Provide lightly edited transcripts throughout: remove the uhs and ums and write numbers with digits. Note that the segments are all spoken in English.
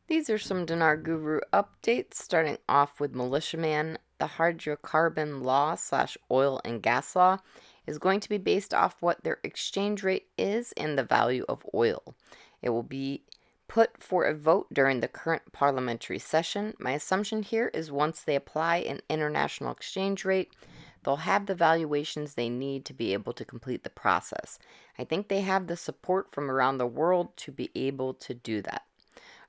These are some Dinar Guru updates, starting off with Militiaman. The hydrocarbon law slash oil and gas law is going to be based off what their exchange rate is and the value of oil. It will be put for a vote during the current parliamentary session. My assumption here is once they apply an international exchange rate, they'll have the valuations they need to be able to complete the process. I think they have the support from around the world to be able to do that.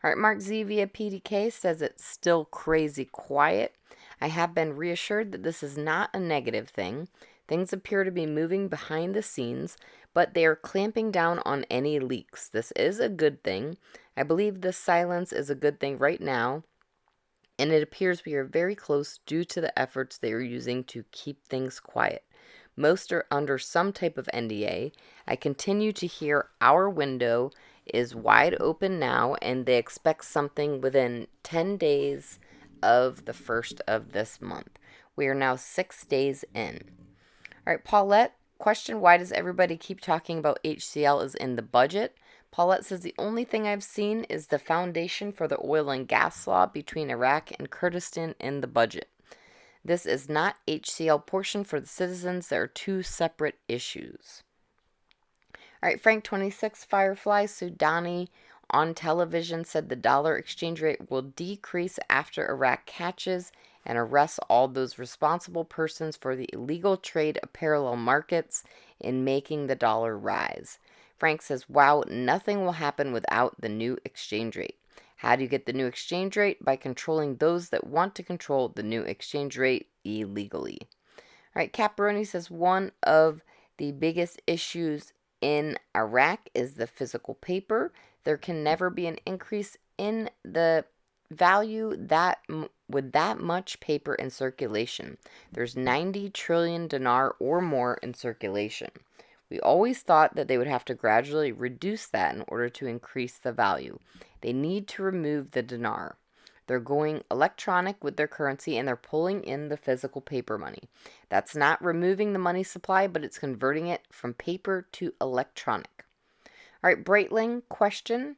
All right, Mark Z via PDK says it's still crazy quiet. I have been reassured that this is not a negative thing. Things appear to be moving behind the scenes, but they are clamping down on any leaks. This is a good thing. I believe this silence is a good thing right now, and it appears we are very close due to the efforts they are using to keep things quiet. Most are under some type of NDA. I continue to hear our window is wide open now, and they expect something within 10 days of the first of this month. We are now 6 days in. All right, Paulette, question, why does everybody keep talking about HCL is in the budget? Paulette says the only thing I've seen is the foundation for the oil and gas law between Iraq and Kurdistan in the budget. This is not HCL portion for the citizens. There are two separate issues. All right, Frank 26 Firefly Sudani on television said the dollar exchange rate will decrease after Iraq catches and arrests all those responsible persons for the illegal trade of parallel markets in making the dollar rise. Frank says, wow, nothing will happen without the new exchange rate. How do you get the new exchange rate? By controlling those that want to control the new exchange rate illegally. All right, Caparoni says one of the biggest issues in Iraq is the physical paper. There can never be an increase in the value with that much paper in circulation. There's 90 trillion dinar or more in circulation. We always thought that they would have to gradually reduce that in order to increase the value. They need to remove the dinar. They're going electronic with their currency, and they're pulling in the physical paper money. That's not removing the money supply, but it's converting it from paper to electronic. All right, Breitling, question.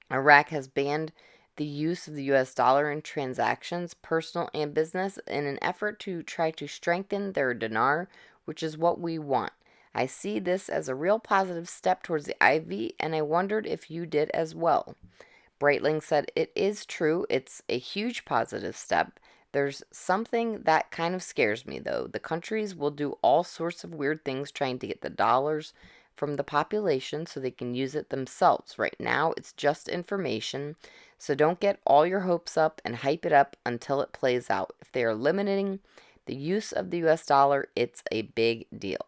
Iraq has banned the use of the US dollar in transactions, personal and business, in an effort to try to strengthen their dinar, which is what we want. I see this as a real positive step towards the IV, and I wondered if you did as well. Breitling said, it is true. It's a huge positive step. There's something that kind of scares me, though. The countries will do all sorts of weird things trying to get the dollars from the population so they can use it themselves. Right now, it's just information, so don't get all your hopes up and hype it up until it plays out. If they are limiting the use of the US dollar, it's a big deal.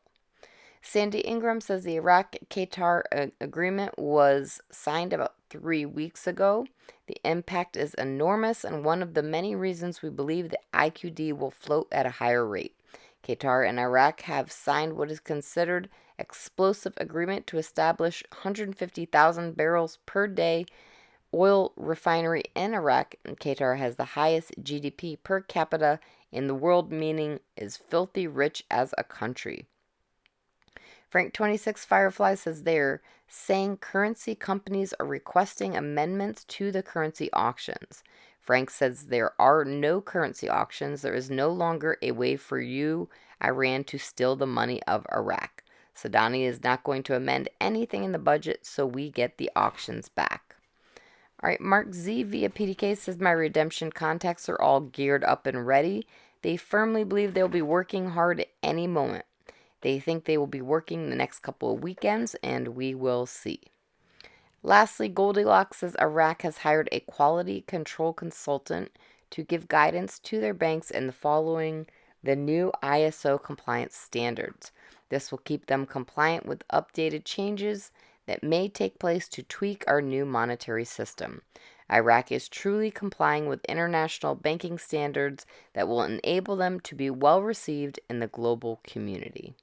Sandy Ingram says the Iraq-Qatar agreement was signed about 3 weeks ago. The impact is enormous, and one of the many reasons we believe the IQD will float at a higher rate. Qatar and Iraq have signed what is considered explosive agreement to establish 150,000 barrels per day oil refinery in Iraq. And Qatar has the highest GDP per capita in the world, meaning is filthy rich as a country. Frank 26 Firefly says they're saying currency companies are requesting amendments to the currency auctions. Frank says there are no currency auctions. There is no longer a way for you, Iran, to steal the money of Iraq. Sadani is not going to amend anything in the budget, so we get the auctions back. All right, Mark Z via PDK says my redemption contacts are all geared up and ready. They firmly believe they'll be working hard at any moment. They think they will be working the next couple of weekends, and we will see. Lastly, Goldilocks says Iraq has hired a quality control consultant to give guidance to their banks in the following the new ISO compliance standards. This will keep them compliant with updated changes that may take place to tweak our new monetary system. Iraq is truly complying with international banking standards that will enable them to be well received in the global community.